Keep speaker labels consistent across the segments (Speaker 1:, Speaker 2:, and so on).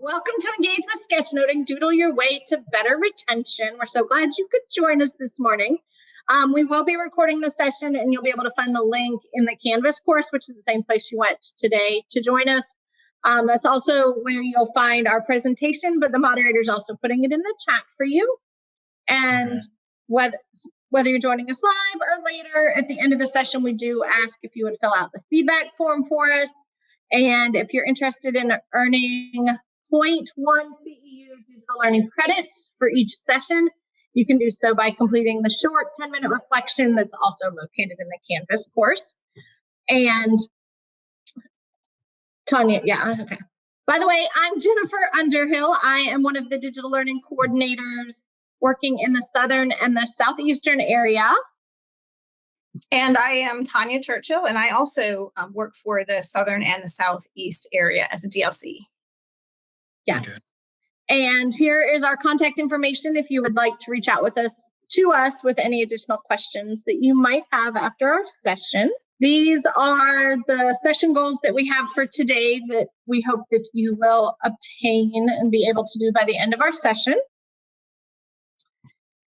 Speaker 1: Welcome to Engage with Sketchnoting, Doodle your way to better retention. We're so glad you could join us this morning. We will be recording the session, and you'll be able to find the link in the Canvas course, which is the same place you went today to join us. That's also where you'll find our presentation, but the moderator's also putting it in the chat for you. And whether you're joining us live or later, at the end of the session, we do ask if you would fill out the feedback form for us. And if you're interested in earning 0.1 CEU digital learning credits for each session, you can do so by completing the short 10-minute reflection that's also located in the Canvas course. And Tanya, okay. By the way, I'm Jennifer Underhill. I am one of the digital learning coordinators working in the Southern and the Southeastern area.
Speaker 2: And I am Tanya Churchill, and I also work for the Southern and the Southeast area as a DLC.
Speaker 1: Yes. Okay. And here is our contact information if you would like to reach out to us with any additional questions that you might have after our session. These are the session goals that we have for today that we hope that you will obtain and be able to do by the end of our session.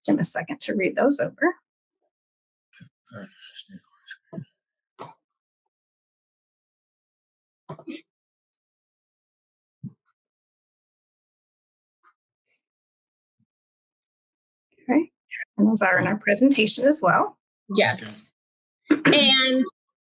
Speaker 2: Give me a second to read those over. Okay, and those are in our presentation as well.
Speaker 1: Yes. And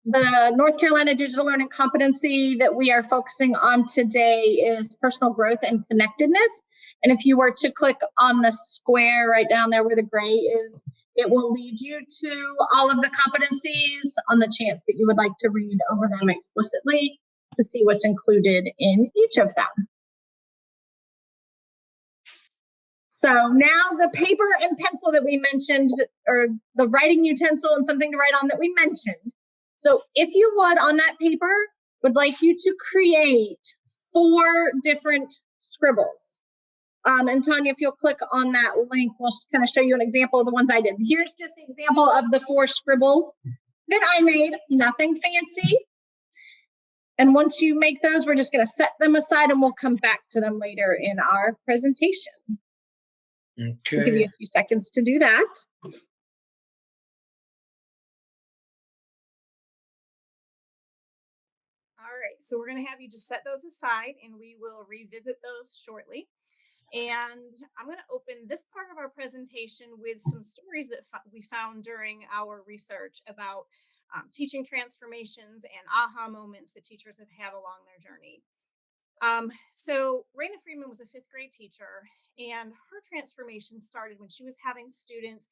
Speaker 1: the North Carolina digital learning competency that we are focusing on today is personal growth and connectedness. And if you were to click on the square right down there where the gray is, it will lead you to all of the competencies on the chance that you would like to read over them explicitly to see what's included in each of them. So now the paper and pencil that we mentioned, or the writing utensil and something to write on that we mentioned. So if you would, on that paper, would like you to create 4 different scribbles. And Tanya, if you'll click on that link, we'll kind of show you an example of the ones I did. Here's just an example of the 4 scribbles that I made, nothing fancy. And once you make those, we're just going to set them aside and we'll come back to them later in our presentation. Okay. I'll give you a few seconds to do that.
Speaker 2: All right, so we're going to have you just set those aside and we will revisit those shortly. And I'm going to open this part of our presentation with some stories that we found during our research about teaching transformations and aha moments that teachers have had along their journey. So Raina Freeman was a 5th grade teacher, and her transformation started when she was having students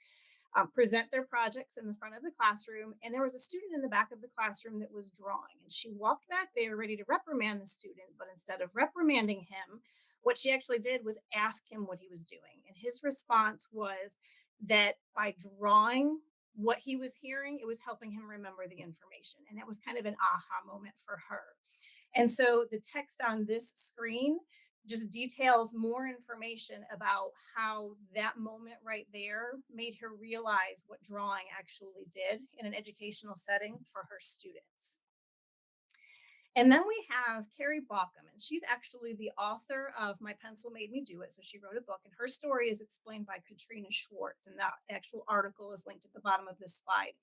Speaker 2: present their projects in the front of the classroom, and there was a student in the back of the classroom that was drawing, and she walked back there ready to reprimand the student, but instead of reprimanding him, what she actually did was ask him what he was doing, and his response was that by drawing what he was hearing, it was helping him remember the information, and that was kind of an aha moment for her. And so the text on this screen just details more information about how that moment right there made her realize what drawing actually did in an educational setting for her students. And then we have Carrie Bauckham, and she's actually the author of My Pencil Made Me Do It. So she wrote a book, and her story is explained by Katrina Schwartz, and that actual article is linked at the bottom of this slide.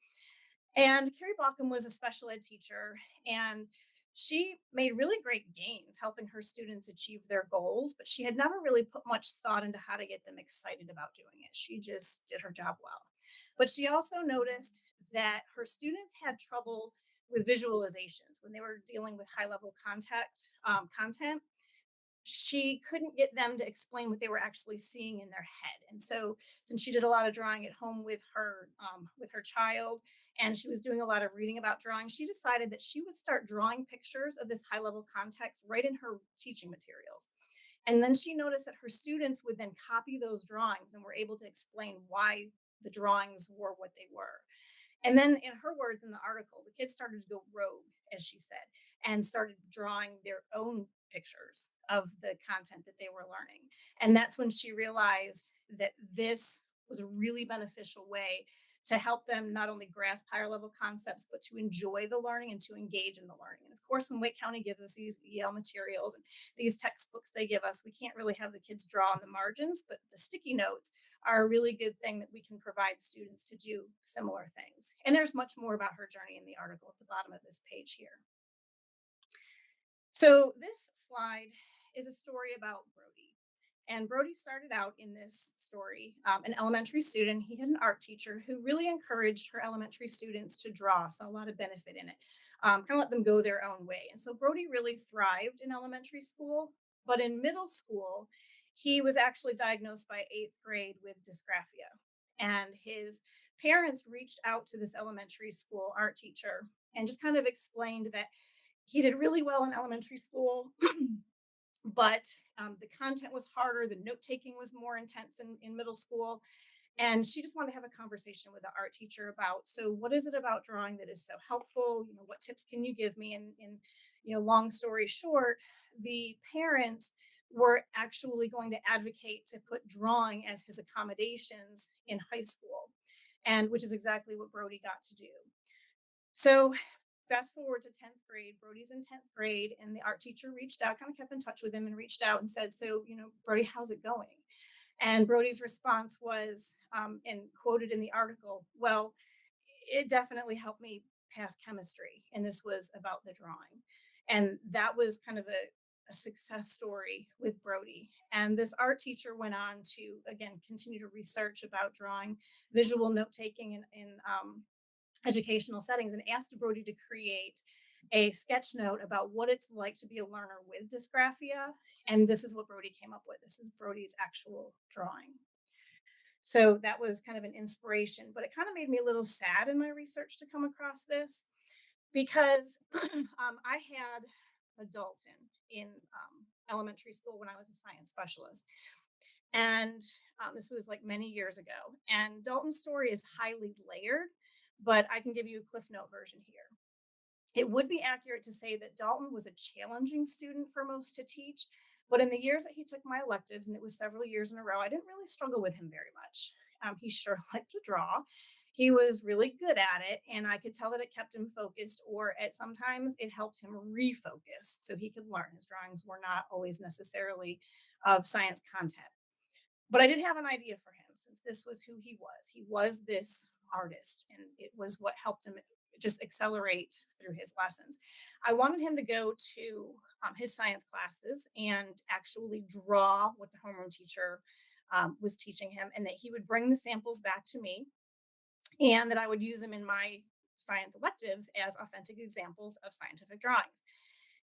Speaker 2: And Carrie Bauckham was a special ed teacher, and she made really great gains helping her students achieve their goals, but she had never really put much thought into how to get them excited about doing it. She just did her job well. But she also noticed that her students had trouble with visualizations when they were dealing with high-level content. She couldn't get them to explain what they were actually seeing in their head. And so since she did a lot of drawing at home with her child, and she was doing a lot of reading about drawing, she decided that she would start drawing pictures of this high-level context right in her teaching materials. And then she noticed that her students would then copy those drawings and were able to explain why the drawings were what they were. And then in her words in the article, the kids started to go rogue, as she said, and started drawing their own pictures of the content that they were learning. And that's when she realized that this was a really beneficial way to help them not only grasp higher level concepts, but to enjoy the learning and to engage in the learning. And of course, when Wake County gives us these EL materials and these textbooks they give us, we can't really have the kids draw on the margins, but the sticky notes are a really good thing that we can provide students to do similar things. And there's much more about her journey in the article at the bottom of this page here. So this slide is a story about Brody. And Brody started out in this story, an elementary student. He had an art teacher who really encouraged her elementary students to draw, saw a lot of benefit in it, kind of let them go their own way. And so Brody really thrived in elementary school, but in middle school, he was actually diagnosed by 8th grade with dysgraphia. And his parents reached out to this elementary school art teacher and just kind of explained that he did really well in elementary school, but the content was harder. The note taking was more intense in middle school. And she just wanted to have a conversation with the art teacher about, so what is it about drawing that is so helpful? You know, what tips can you give me? And long story short, the parents were actually going to advocate to put drawing as his accommodations in high school, and which is exactly what Brody got to do. So fast forward to 10th grade, Brody's in 10th grade, and the art teacher reached out, kind of kept in touch with him and reached out and said, so, Brody, how's it going? And Brody's response was, and quoted in the article, well, it definitely helped me pass chemistry. And this was about the drawing. And that was kind of a success story with Brody. And this art teacher went on to, again, continue to research about drawing, visual note taking, in educational settings, and asked Brody to create a sketch note about what it's like to be a learner with dysgraphia. And this is what Brody came up with. This is Brody's actual drawing. So that was kind of an inspiration, but it kind of made me a little sad in my research to come across this because I had a Dalton in elementary school when I was a science specialist. And this was like many years ago. And Dalton's story is highly layered, but I can give you a Cliff Note version here. It would be accurate to say that Dalton was a challenging student for most to teach, but in the years that he took my electives, and it was several years in a row, I didn't really struggle with him very much. He sure liked to draw. He was really good at it, and I could tell that it kept him focused, or at sometimes it helped him refocus so he could learn. His drawings were not always necessarily of science content. But I did have an idea for him since this was who he was. He was this artist, and it was what helped him just accelerate through his lessons. I wanted him to go to his science classes and actually draw what the homeroom teacher was teaching him, and that he would bring the samples back to me, and that I would use them in my science electives as authentic examples of scientific drawings.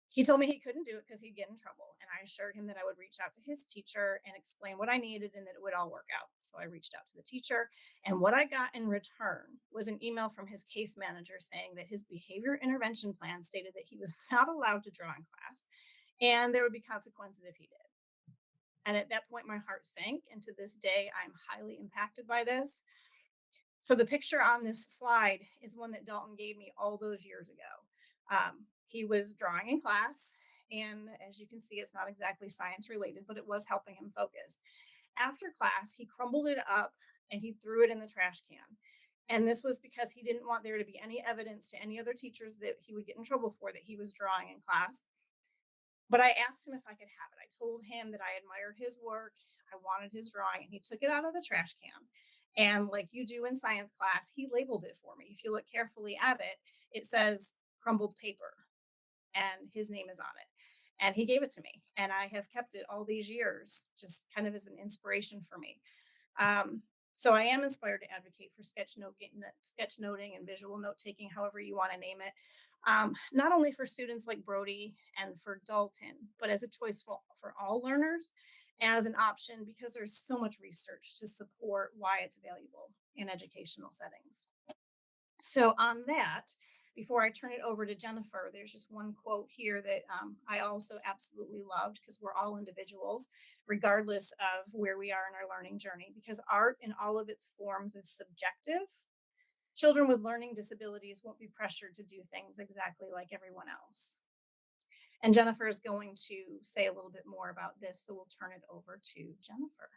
Speaker 2: He told me he couldn't do it because he'd get in trouble. And I assured him that I would reach out to his teacher and explain what I needed and that it would all work out. So I reached out to the teacher. And what I got in return was an email from his case manager saying that his behavior intervention plan stated that he was not allowed to draw in class and there would be consequences if he did. And at that point, my heart sank. And to this day, I'm highly impacted by this. So the picture on this slide is one that Dalton gave me all those years ago. He was drawing in class, and as you can see, it's not exactly science related, but it was helping him focus. After class, he crumbled it up and he threw it in the trash can. And this was because he didn't want there to be any evidence to any other teachers that he would get in trouble for that he was drawing in class. But I asked him if I could have it. I told him that I admired his work, I wanted his drawing, and he took it out of the trash can. And like you do in science class, he labeled it for me. If you look carefully at it, it says crumbled paper and his name is on it. And he gave it to me. And I have kept it all these years, just kind of as an inspiration for me. So I am inspired to advocate for sketchnoting and visual note taking, however you want to name it. Not only for students like Brody and for Dalton, but as a choice for all learners, as an option because there's so much research to support why it's valuable in educational settings. So on that, before I turn it over to Jennifer, there's just one quote here that I also absolutely loved because we're all individuals, regardless of where we are in our learning journey, because art in all of its forms is subjective. Children with learning disabilities won't be pressured to do things exactly like everyone else. And Jennifer is going to say a little bit more about this, so we'll turn it over to Jennifer.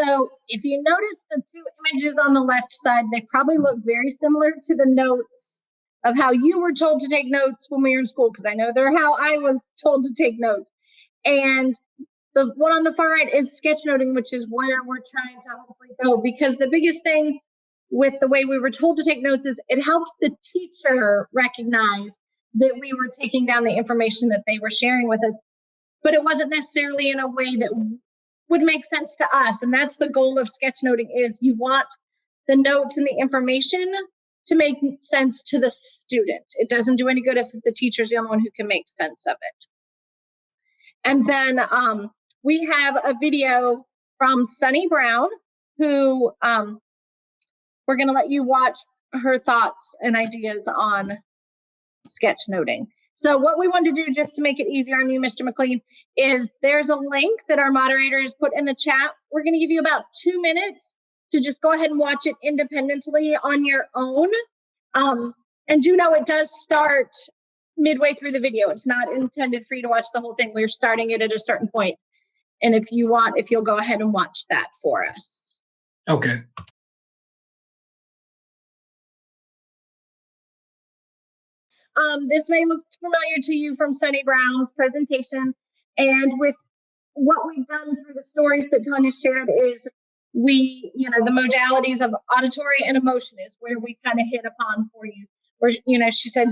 Speaker 1: So if you notice the two images on the left side, they probably look very similar to the notes of how you were told to take notes when we were in school, because I know they're how I was told to take notes. And the one on the far right is sketchnoting, which is where we're trying to hopefully go, because the biggest thing with the way we were told to take notes is it helps the teacher recognize that we were taking down the information that they were sharing with us, but it wasn't necessarily in a way that would make sense to us. And that's the goal of sketchnoting, is you want the notes and the information to make sense to the student. It doesn't do any good if the teacher's the only one who can make sense of it. And then we have a video from Sunny Brown, who we're going to let you watch her thoughts and ideas on sketchnoting. So what we want to do, just to make it easier on you, Mr. McLean, is there's a link that our moderator has put in the chat. We're going to give you about 2 minutes to just go ahead and watch it independently on your own. And do know it does start midway through the video. It's not intended for you to watch the whole thing. We're starting it at a certain point. And if you'll go ahead and watch that for us.
Speaker 3: Okay.
Speaker 1: This may look familiar to you from Sunny Brown's presentation. And with what we've done through the stories that Tanya shared is the modalities of auditory and emotion is where we kind of hit upon for you. Where, she said,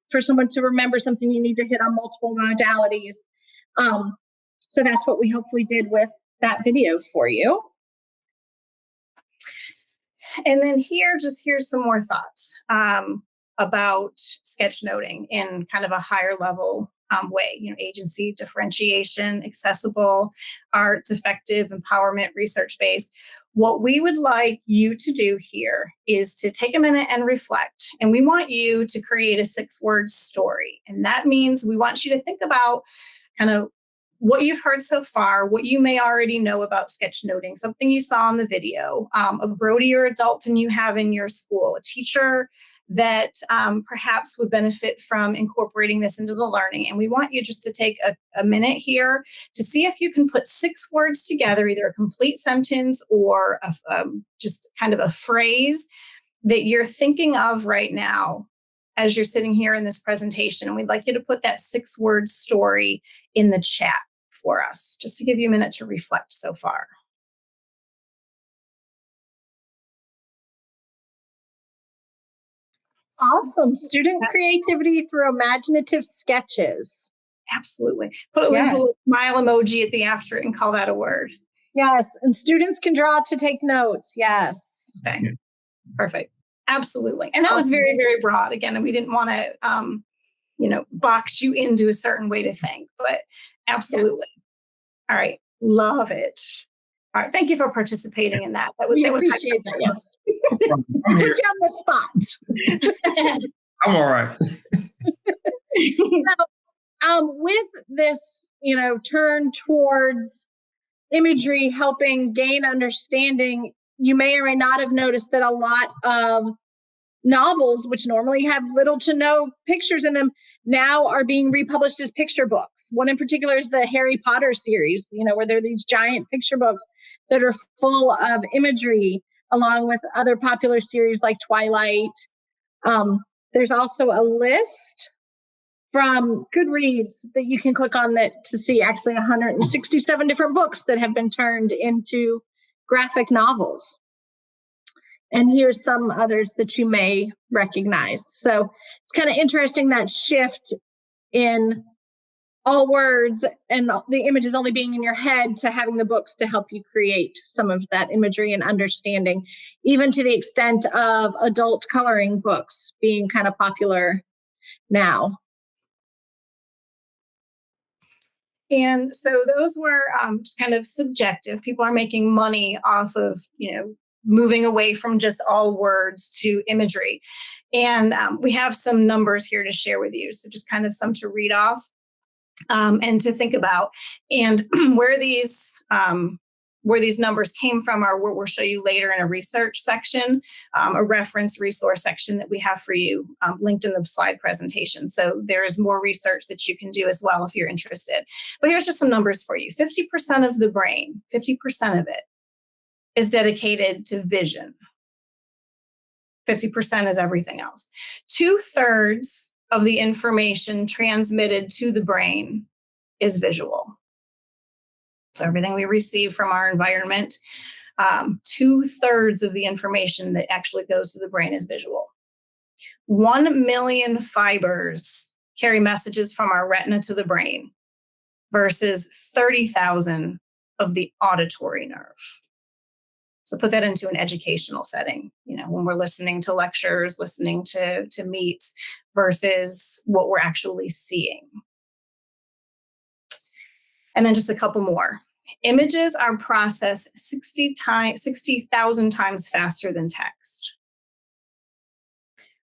Speaker 1: for someone to remember something, you need to hit on multiple modalities. So that's what we hopefully did with that video for you.
Speaker 2: And then here's some more thoughts about sketchnoting in kind of a higher level way. Agency, differentiation, accessible, arts, effective, empowerment, research-based. What we would like you to do here is to take a minute and reflect. And we want you to create a 6-word story. And that means we want you to think about kind of what you've heard so far, what you may already know about sketchnoting, something you saw in the video, a Brody or adulton you have in your school, a teacher that perhaps would benefit from incorporating this into the learning. And we want you just to take a minute here to see if you can put 6 words together, either a complete sentence or just kind of a phrase that you're thinking of right now as you're sitting here in this presentation. And we'd like you to put that 6-word story in the chat for us, just to give you a minute to reflect so far.
Speaker 1: Awesome. Student creativity through imaginative sketches.
Speaker 2: Absolutely. Put a little smile emoji at the after it and call that a word.
Speaker 1: Yes. And students can draw to take notes. Yes.
Speaker 2: Okay. Perfect. Absolutely. And that was very, very broad. Again, and we didn't want to, box you into a certain way to think, but absolutely. Yeah. All right. Love it. All right. Thank you for participating in that.
Speaker 1: We appreciate that. Yes. Put you on the spot.
Speaker 3: I'm all right.
Speaker 1: With this, turn towards imagery helping gain understanding, you may or may not have noticed that a lot of novels, which normally have little to no pictures in them, now are being republished as picture books. One in particular is the Harry Potter series, where there are these giant picture books that are full of imagery, along with other popular series like Twilight. There's also a list from Goodreads that you can click on that to see actually 167 different books that have been turned into graphic novels. And here's some others that you may recognize. So it's kind of interesting, that shift in all words and the images only being in your head to having the books to help you create some of that imagery and understanding, even to the extent of adult coloring books being kind of popular now.
Speaker 2: And so those were just kind of subjective. People are making money off of, moving away from just all words to imagery. And we have some numbers here to share with you. So just kind of some to read off and to think about. And where these numbers came from are what we'll show you later in a research section, a reference resource section that we have for you linked in the slide presentation. So there is more research that you can do as well if you're interested. But here's just some numbers for you. 50% of the brain, 50% of it is dedicated to vision. 50% is everything else. 2/3 of the information transmitted to the brain is visual. So everything we receive from our environment, 2/3 of the information that actually goes to the brain is visual. 1 million fibers carry messages from our retina to the brain versus 30,000 of the auditory nerve. So put that into an educational setting, when we're listening to lectures, listening to meets versus what we're actually seeing. And then just a couple more. Images are processed 60,000 times faster than text.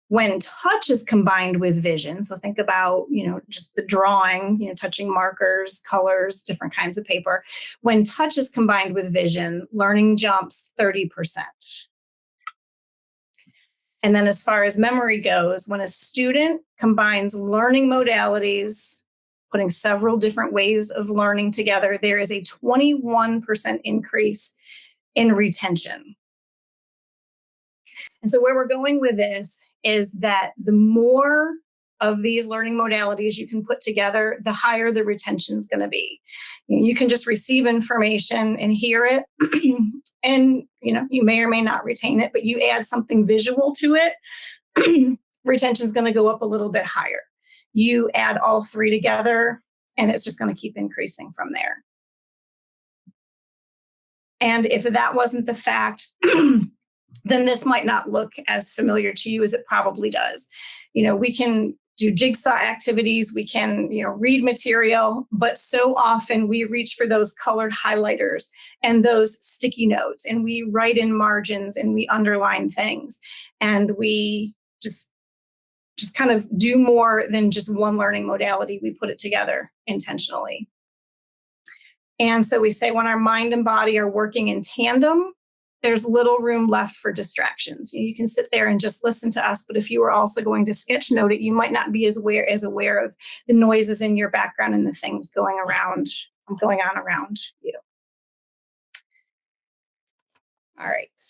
Speaker 2: When touch is combined with vision, so think about, just the drawing, touching markers, colors, different kinds of paper. When touch is combined with vision, learning jumps 30%. And then as far as memory goes, when a student combines learning modalities, putting several different ways of learning together, there is a 21% increase in retention. And so where we're going with this is that the more of these learning modalities you can put together, the higher the retention is going to be. You can just receive information and hear it, and you may or may not retain it, but you add something visual to it, retention is going to go up a little bit higher. You add all three together, and it's just going to keep increasing from there. And if that wasn't the fact, then this might not look as familiar to you as it probably does. We can do jigsaw activities, we can, read material, but so often we reach for those colored highlighters and those sticky notes, and we write in margins and we underline things, and we just kind of do more than just one learning modality. We put it together intentionally. And so we say when our mind and body are working in tandem, there's little room left for distractions. You can sit there and just listen to us, but if you were also going to sketchnote it, you might not be as aware of the noises in your background and the things going on around you. All right,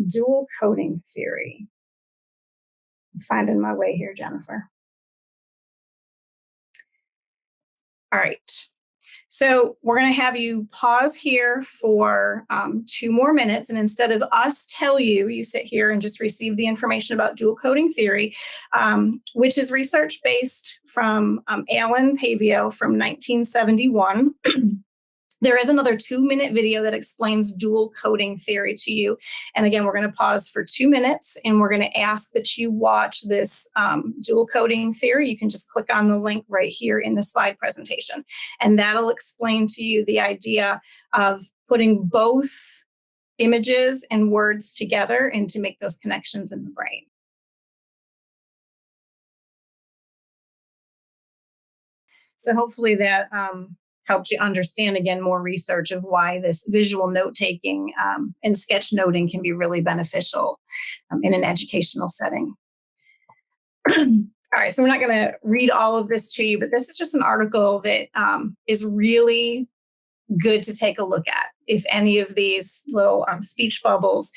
Speaker 2: dual coding theory. I'm finding my way here, Jennifer. All right. So we're going to have you pause here for 2 more minutes. And instead of us tell you, you sit here and just receive the information about dual coding theory, which is research based from Alan Pavio from 1971. There is another 2-minute video that explains dual coding theory to you. And again, we're going to pause for 2 minutes, and we're going to ask that you watch this dual coding theory. You can just click on the link right here in the slide presentation, and that'll explain to you the idea of putting both images and words together and to make those connections in the brain. So hopefully that helped you understand, again, more research of why this visual note-taking and sketchnoting can be really beneficial in an educational setting. All right, so we're not going to read all of this to you, but this is just an article that is really good to take a look at. If any of these little speech bubbles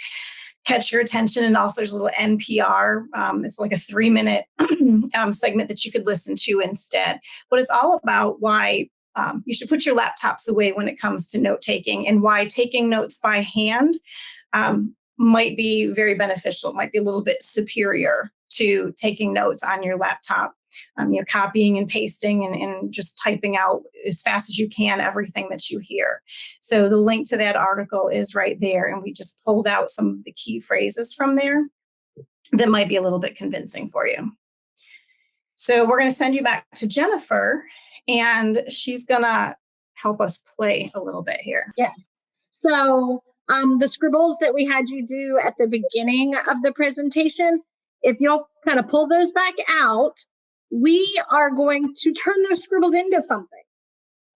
Speaker 2: catch your attention, and also there's a little NPR. It's like a 3-minute segment that you could listen to instead. But it's all about why you should put your laptops away when it comes to note-taking, and why taking notes by hand might be very beneficial, might be a little bit superior to taking notes on your laptop, copying and pasting and just typing out as fast as you can everything that you hear. So the link to that article is right there, and we just pulled out some of the key phrases from there that might be a little bit convincing for you. So we're going to send you back to Jennifer, and she's going to help us play a little bit here.
Speaker 1: Yeah. So the scribbles that we had you do at the beginning of the presentation, if you'll kind of pull those back out, we are going to turn those scribbles into something.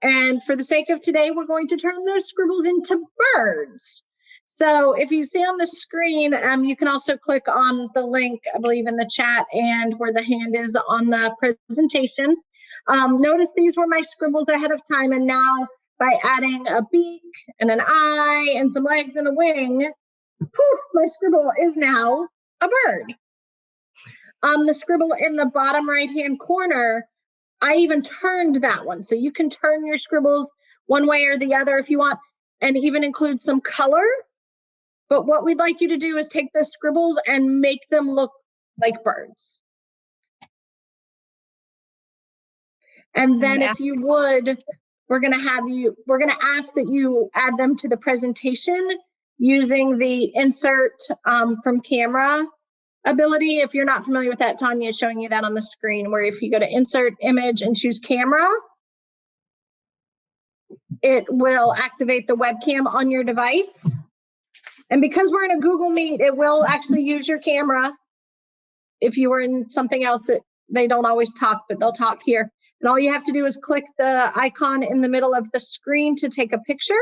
Speaker 1: And for the sake of today, we're going to turn those scribbles into birds. So if you see on the screen, you can also click on the link, I believe, in the chat and where the hand is on the presentation. Notice these were my scribbles ahead of time, and now by adding a beak and an eye and some legs and a wing, poof, my scribble is now a bird. The scribble in the bottom right-hand corner, I even turned that one. So you can turn your scribbles one way or the other if you want, and even include some color. But what we'd like you to do is take those scribbles and make them look like birds. And then if you would, we're going to ask that you add them to the presentation using the insert from camera ability. If you're not familiar with that, Tanya is showing you that on the screen, where if you go to insert image and choose camera, it will activate the webcam on your device. And because we're in a Google Meet, it will actually use your camera. If you were in something else, they don't always talk, but they'll talk here. And all you have to do is click the icon in the middle of the screen to take a picture.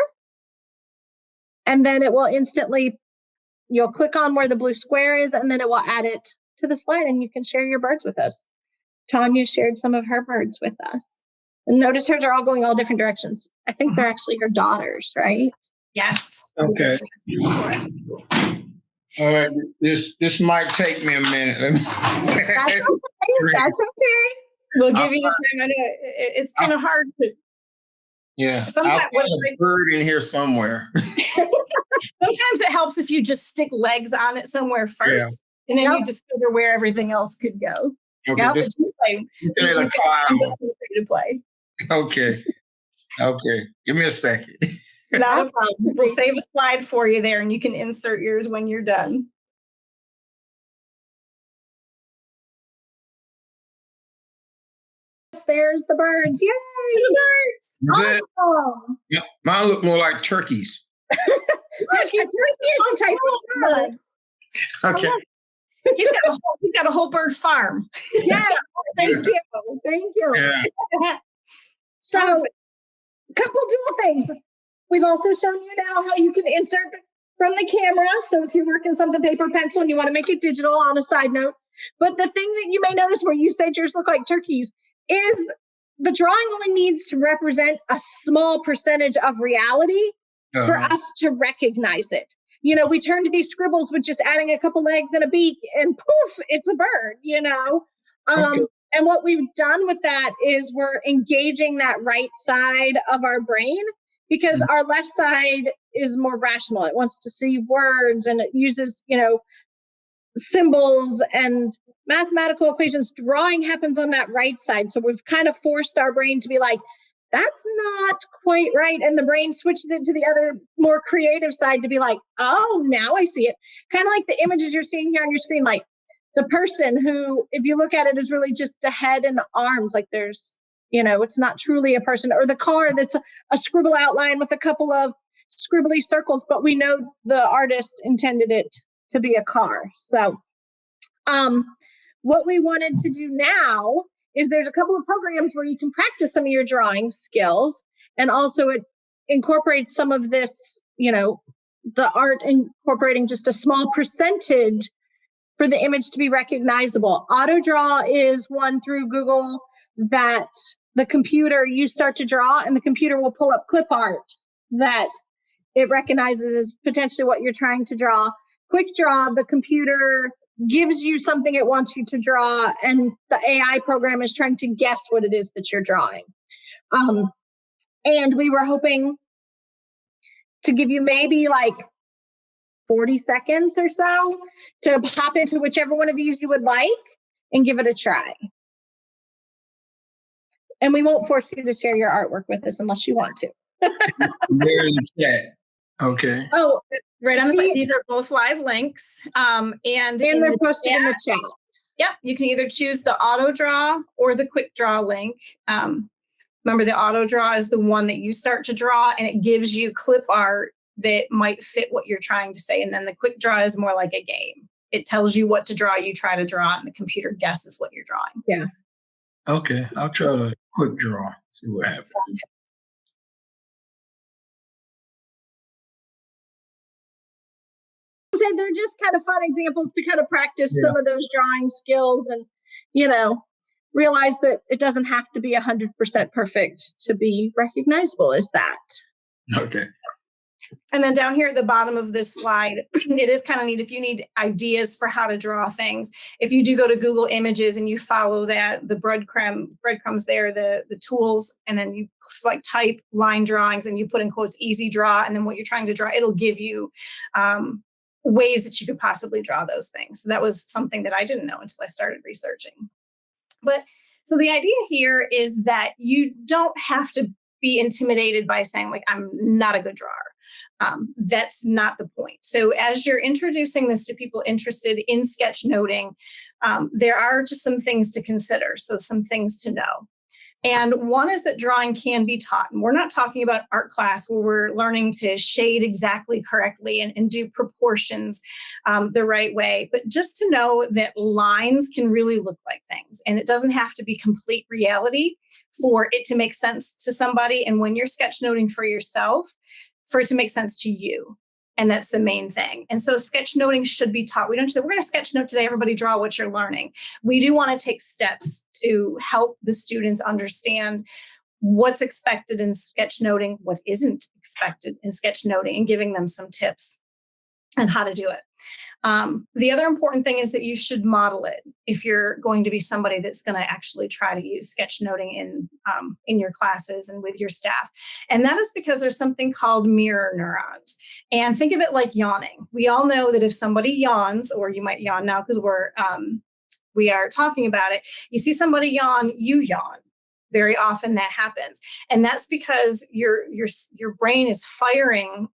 Speaker 1: And then it will instantly, you'll click on where the blue square is, and then it will add it to the slide, and you can share your birds with us. Tanya shared some of her birds with us. And notice hers are all going all different directions. I think they're actually her daughters, right?
Speaker 2: Yes.
Speaker 3: Okay. All right. This might take me a minute.
Speaker 1: That's okay. That's okay.
Speaker 2: We'll give you the time. I know it's kind of hard to.
Speaker 3: Yeah.
Speaker 2: Sometimes
Speaker 3: I'll find a bird in here somewhere.
Speaker 2: Sometimes it helps if you just stick legs on it somewhere first, and then you discover where everything else could go.
Speaker 3: Okay. This
Speaker 2: to play.
Speaker 3: Okay. Okay. Give me a second.
Speaker 2: Not a problem. We'll save a slide for you there, and you can insert yours when you're done.
Speaker 1: There's the birds. Yay!
Speaker 2: The birds.
Speaker 1: Awesome.
Speaker 3: Yep. Mine look more like turkeys.
Speaker 1: Turkey is a type of bird.
Speaker 3: Okay.
Speaker 2: He's got a whole bird farm.
Speaker 1: Yeah. Thank you. Thank you.
Speaker 3: Yeah.
Speaker 1: So, a couple dual things. We've also shown you now how you can insert from the camera. So if you're working something paper pencil and you want to make it digital, on a side note. But the thing that you may notice where you said yours look like turkeys is the drawing only needs to represent a small percentage of reality for us to recognize it. You know, we turned these scribbles with just adding a couple legs and a beak, and poof, it's a bird, you know. And what we've done with that is we're engaging that right side of our brain, because our left side is more rational. It wants to see words, and it uses, you know, symbols and mathematical equations. Drawing happens on that right side. So we've kind of forced our brain to be like, that's not quite right. And the brain switches it to the other more creative side to be like, oh, now I see it. Kind of like the images you're seeing here on your screen, like the person who, if you look at it, is really just a head and arms. Like there's, you know, it's not truly a person. Or the car that's a scribble outline with a couple of scribbly circles, but we know the artist intended it to be a car. So what we wanted to do now is there's a couple of programs where you can practice some of your drawing skills, and also it incorporates some of this, you know, the art incorporating just a small percentage for the image to be recognizable. AutoDraw is one through Google that the computer, you start to draw and the computer will pull up clip art that it recognizes as potentially what you're trying to draw. Quick Draw, the computer gives you something it wants you to draw, and the AI program is trying to guess what it is that you're drawing. And we were hoping to give you maybe like 40 seconds or so to hop into whichever one of these you would like and give it a try. And we won't force you to share your artwork with us unless you want to.
Speaker 3: There in the chat. Okay.
Speaker 1: Oh,
Speaker 2: right on the side. These are both live links. And
Speaker 1: they're posted in the chat.
Speaker 2: Yep. You can either choose the auto draw or the quick draw link. Remember, the auto draw is the one that you start to draw, and it gives you clip art that might fit what you're trying to say. And then the quick draw is more like a game. It tells you what to draw, you try to draw, and the computer guesses what you're drawing.
Speaker 1: Yeah.
Speaker 3: Okay. I'll try the quick draw. See what happens.
Speaker 1: They're just kind of fun examples to kind of practice some of those drawing skills, and, you know, realize that it doesn't have to be 100% perfect to be recognizable as that.
Speaker 3: Okay.
Speaker 2: And then down here at the bottom of this slide, it is kind of neat if you need ideas for how to draw things. If you do go to Google Images and you follow that, the breadcrumbs there, the tools, and then you select type line drawings and you put in quotes easy draw, and then what you're trying to draw, it'll give you ways that you could possibly draw those things. So that was something that I didn't know until I started researching. But so the idea here is that you don't have to be intimidated by saying, like, I'm not a good drawer. That's not the point. So as you're introducing this to people interested in sketchnoting, there are just some things to consider. So some things to know. And one is that drawing can be taught. And we're not talking about art class where we're learning to shade exactly correctly and do proportions the right way, but just to know that lines can really look like things. And it doesn't have to be complete reality for it to make sense to somebody. And when you're sketchnoting for yourself, for it to make sense to you. And that's the main thing. And so sketchnoting should be taught. We don't just say, we're going to sketchnote today, everybody draw what you're learning. We do want to take steps to help the students understand what's expected in sketchnoting, what isn't expected in sketchnoting, and giving them some tips on how to do it. The other important thing is that you should model it if you're going to be somebody that's going to actually try to use sketchnoting in your classes and with your staff. And that is because there's something called mirror neurons. And think of it like yawning. We all know that if somebody yawns, or you might yawn now because we are talking about it, you see somebody yawn, you yawn. Very often that happens. And that's because your brain is firing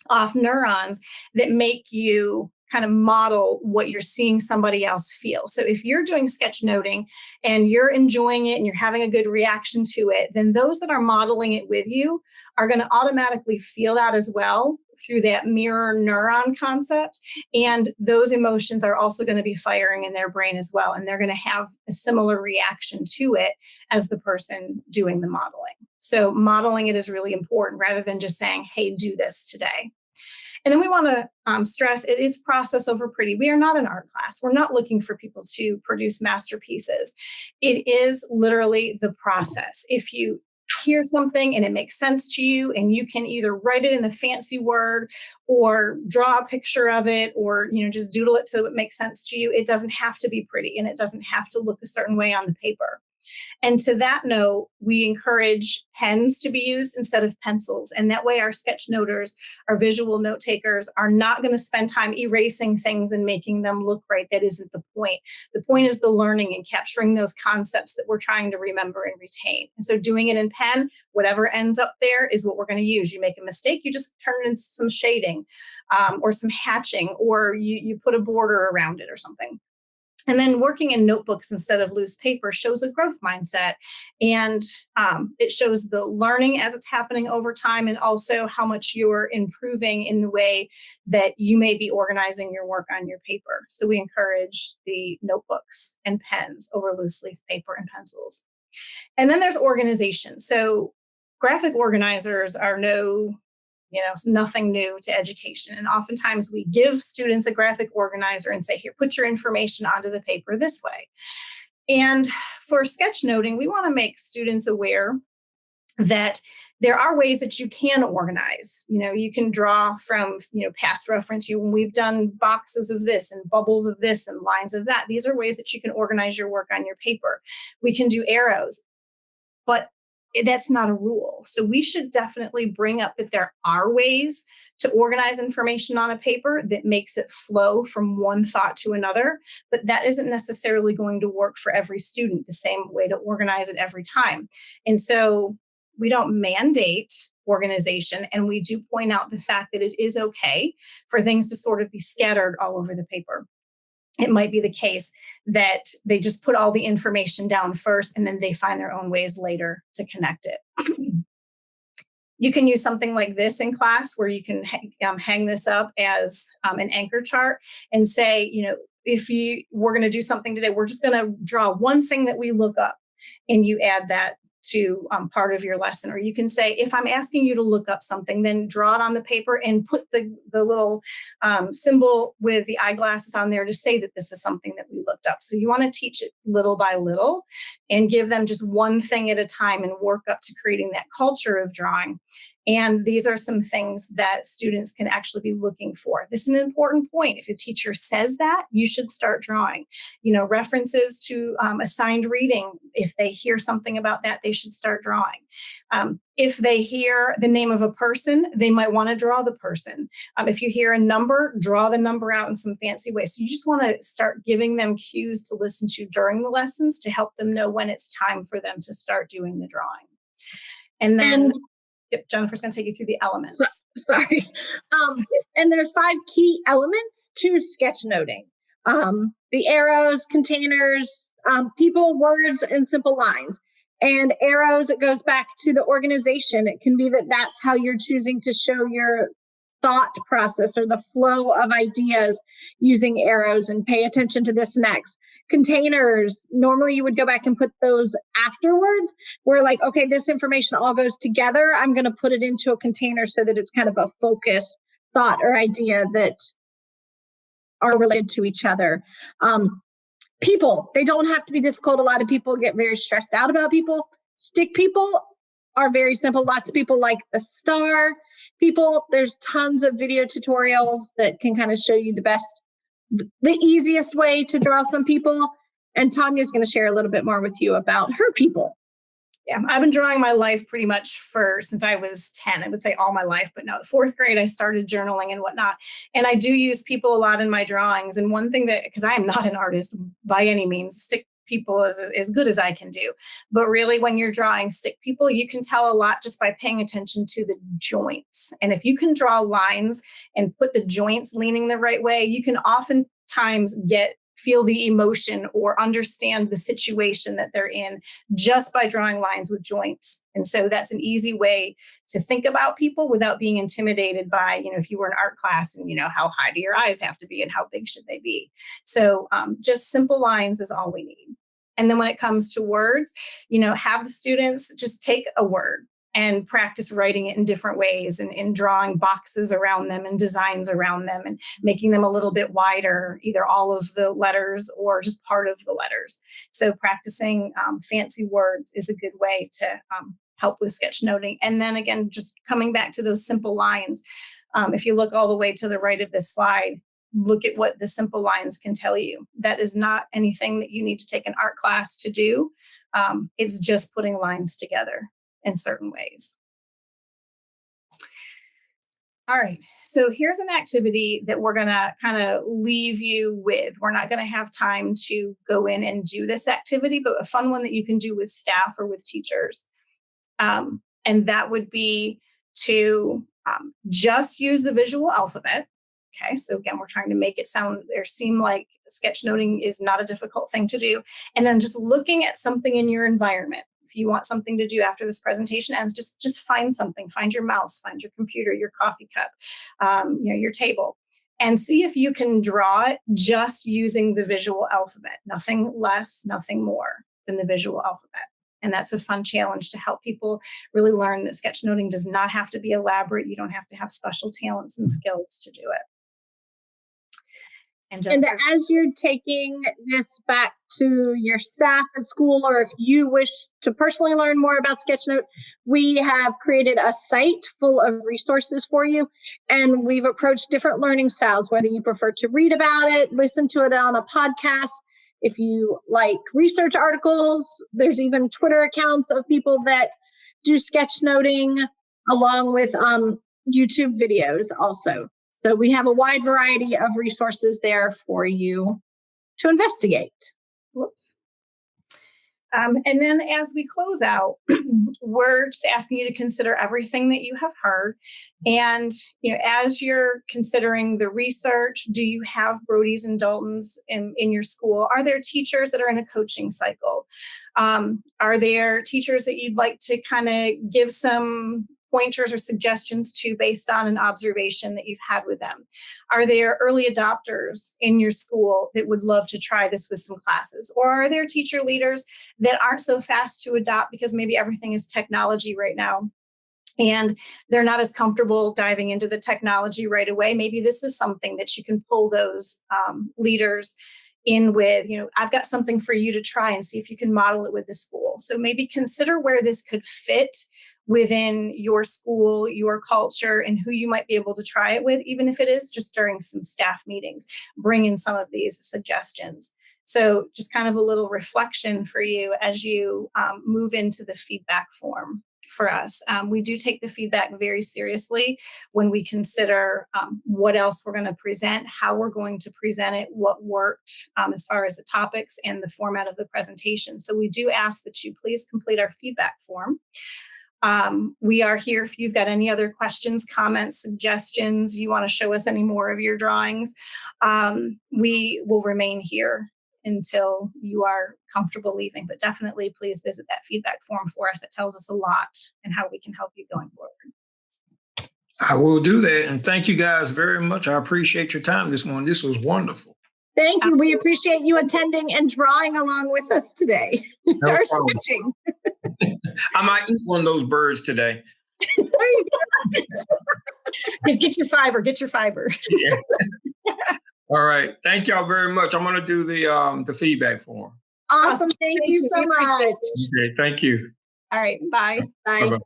Speaker 2: off neurons that make you kind of model what you're seeing somebody else feel. So if you're doing sketchnoting and you're enjoying it and you're having a good reaction to it, then those that are modeling it with you are going to automatically feel that as well through that mirror neuron concept. And those emotions are also going to be firing in their brain as well. And they're going to have a similar reaction to it as the person doing the modeling. So modeling it is really important rather than just saying, hey, do this today. And then we want to stress it is process over pretty. We are not an art class. We're not looking for people to produce masterpieces. It is literally the process. If you hear something and it makes sense to you and you can either write it in a fancy word or draw a picture of it or just doodle it so it makes sense to you, it doesn't have to be pretty and it doesn't have to look a certain way on the paper. And to that note, we encourage pens to be used instead of pencils. And that way our sketchnoters, our visual note takers are not going to spend time erasing things and making them look right. That isn't the point. The point is the learning and capturing those concepts that we're trying to remember and retain. And so doing it in pen, whatever ends up there is what we're going to use. You make a mistake, you just turn it into some shading or some hatching, or you put a border around it or something. And then working in notebooks instead of loose paper shows a growth mindset. And it shows the learning as it's happening over time and also how much you're improving in the way that you may be organizing your work on your paper. So we encourage the notebooks and pens over loose leaf paper and pencils. And then there's organization. So graphic organizers are nothing new to education. And oftentimes we give students a graphic organizer and say, here, put your information onto the paper this way. And for sketchnoting, we want to make students aware that there are ways that you can organize. You can draw from, past reference. We've done boxes of this and bubbles of this and lines of that. These are ways that you can organize your work on your paper. We can do arrows, but that's not a rule. So we should definitely bring up that there are ways to organize information on a paper that makes it flow from one thought to another, but that isn't necessarily going to work for every student the same way to organize it every time. And so we don't mandate organization, and we do point out the fact that it is okay for things to sort of be scattered all over the paper. It might be the case that they just put all the information down first and then they find their own ways later to connect it. You can use something like this in class where you can hang this up as an anchor chart and say, if we're going to do something today, we're just going to draw one thing that we look up, and you add that to part of your lesson. Or you can say, if I'm asking you to look up something, then draw it on the paper and put the little symbol with the eyeglasses on there to say that this is something that we looked up. So you want to teach it little by little and give them just one thing at a time and work up to creating that culture of drawing. And these are some things that students can actually be looking for. This is an important point. If a teacher says that, you should start drawing. References to assigned reading, if they hear something about that, they should start drawing. If they hear the name of a person, they might want to draw the person. If you hear a number, draw the number out in some fancy way. So you just want to start giving them cues to listen to during the lessons to help them know when it's time for them to start doing the drawing. And then... Yep, Jennifer's going to take you through the elements.
Speaker 1: Sorry. And there's 5 key elements to sketchnoting. The arrows, containers, people, words, and simple lines. And arrows, it goes back to the organization. It can be that that's how you're choosing to show your thought process or the flow of ideas using arrows, and pay attention to this next. Containers, normally you would go back and put those afterwards. We're like, okay, this information all goes together. I'm going to put it into a container so that it's kind of a focused thought or idea that are related to each other. People, they don't have to be difficult. A lot of people get very stressed out about people. Stick people are very simple. Lots of people like the star people. There's tons of video tutorials that can kind of show you the easiest way to draw some people. And Tanya's going to share a little bit more with you about her people.
Speaker 2: Yeah, I've been drawing my life pretty much since I was 10. I would say all my life, but no, 4th grade, I started journaling and whatnot. And I do use people a lot in my drawings. And one thing because I am not an artist by any means, stick people is as good as I can do. But really, when you're drawing stick people, you can tell a lot just by paying attention to the joints. And if you can draw lines and put the joints leaning the right way, you can oftentimes feel the emotion or understand the situation that they're in just by drawing lines with joints. And so that's an easy way to think about people without being intimidated by, if you were in art class and, how high do your eyes have to be and how big should they be? So just simple lines is all we need. And then when it comes to words, have the students just take a word and practice writing it in different ways and drawing boxes around them and designs around them and making them a little bit wider, either all of the letters or just part of the letters. So practicing fancy words is a good way to help with sketchnoting. And then again, just coming back to those simple lines. If you look all the way to the right of this slide, look at what the simple lines can tell you. That is not anything that you need to take an art class to do. It's just putting lines together in certain ways. All right, so here's an activity that we're gonna kind of leave you with. We're not gonna have time to go in and do this activity, but a fun one that you can do with staff or with teachers. And that would be to just use the visual alphabet. Okay, so again, we're trying to make it seem like sketchnoting is not a difficult thing to do. And then just looking at something in your environment. If you want something to do after this presentation, and just find something, find your mouse, find your computer, your coffee cup, your table, and see if you can draw it just using the visual alphabet. Nothing less, nothing more than the visual alphabet. And that's a fun challenge to help people really learn that sketchnoting does not have to be elaborate. You don't have to have special talents and skills to do it.
Speaker 1: And as you're taking this back to your staff at school, or if you wish to personally learn more about Sketchnote, we have created a site full of resources for you. And we've approached different learning styles, whether you prefer to read about it, listen to it on a podcast. If you like research articles, there's even Twitter accounts of people that do sketchnoting, along with YouTube videos also. So we have a wide variety of resources there for you to investigate.
Speaker 2: Whoops. And then as we close out, we're just asking you to consider everything that you have heard. And, as you're considering the research, do you have Brody's and Daltons in your school? Are there teachers that are in a coaching cycle? Are there teachers that you'd like to kind of give some pointers or suggestions to based on an observation that you've had with them? Are there early adopters in your school that would love to try this with some classes? Or are there teacher leaders that aren't so fast to adopt because maybe everything is technology right now and they're not as comfortable diving into the technology right away? Maybe this is something that you can pull those leaders in with, I've got something for you to try and see if you can model it with the school. So maybe consider where this could fit within your school, your culture, and who you might be able to try it with, even if it is just during some staff meetings. Bring in some of these suggestions. So just kind of a little reflection for you as you move into the feedback form for us. We do take the feedback very seriously when we consider what else we're going to present, how we're going to present it, what worked as far as the topics and the format of the presentation. So we do ask that you please complete our feedback form. We are here if you've got any other questions, comments, suggestions, you want to show us any more of your drawings. We will remain here until you are comfortable leaving, but definitely please visit that feedback form for us. It tells us a lot and how we can help you going forward.
Speaker 3: I will do that. And thank you guys very much. I appreciate your time this morning. This was wonderful.
Speaker 1: Thank you. We appreciate you attending and drawing along with us today.
Speaker 3: No
Speaker 1: Or
Speaker 3: problem.
Speaker 1: sketching.
Speaker 3: I might eat one of those birds today.
Speaker 2: Get your fiber, get your fiber.
Speaker 3: Yeah. All right. Thank y'all very much. I'm going to do the feedback form.
Speaker 1: Awesome. Thank you so much.
Speaker 3: Okay. Thank you.
Speaker 2: All right. Bye.
Speaker 1: Bye.
Speaker 3: Bye-bye.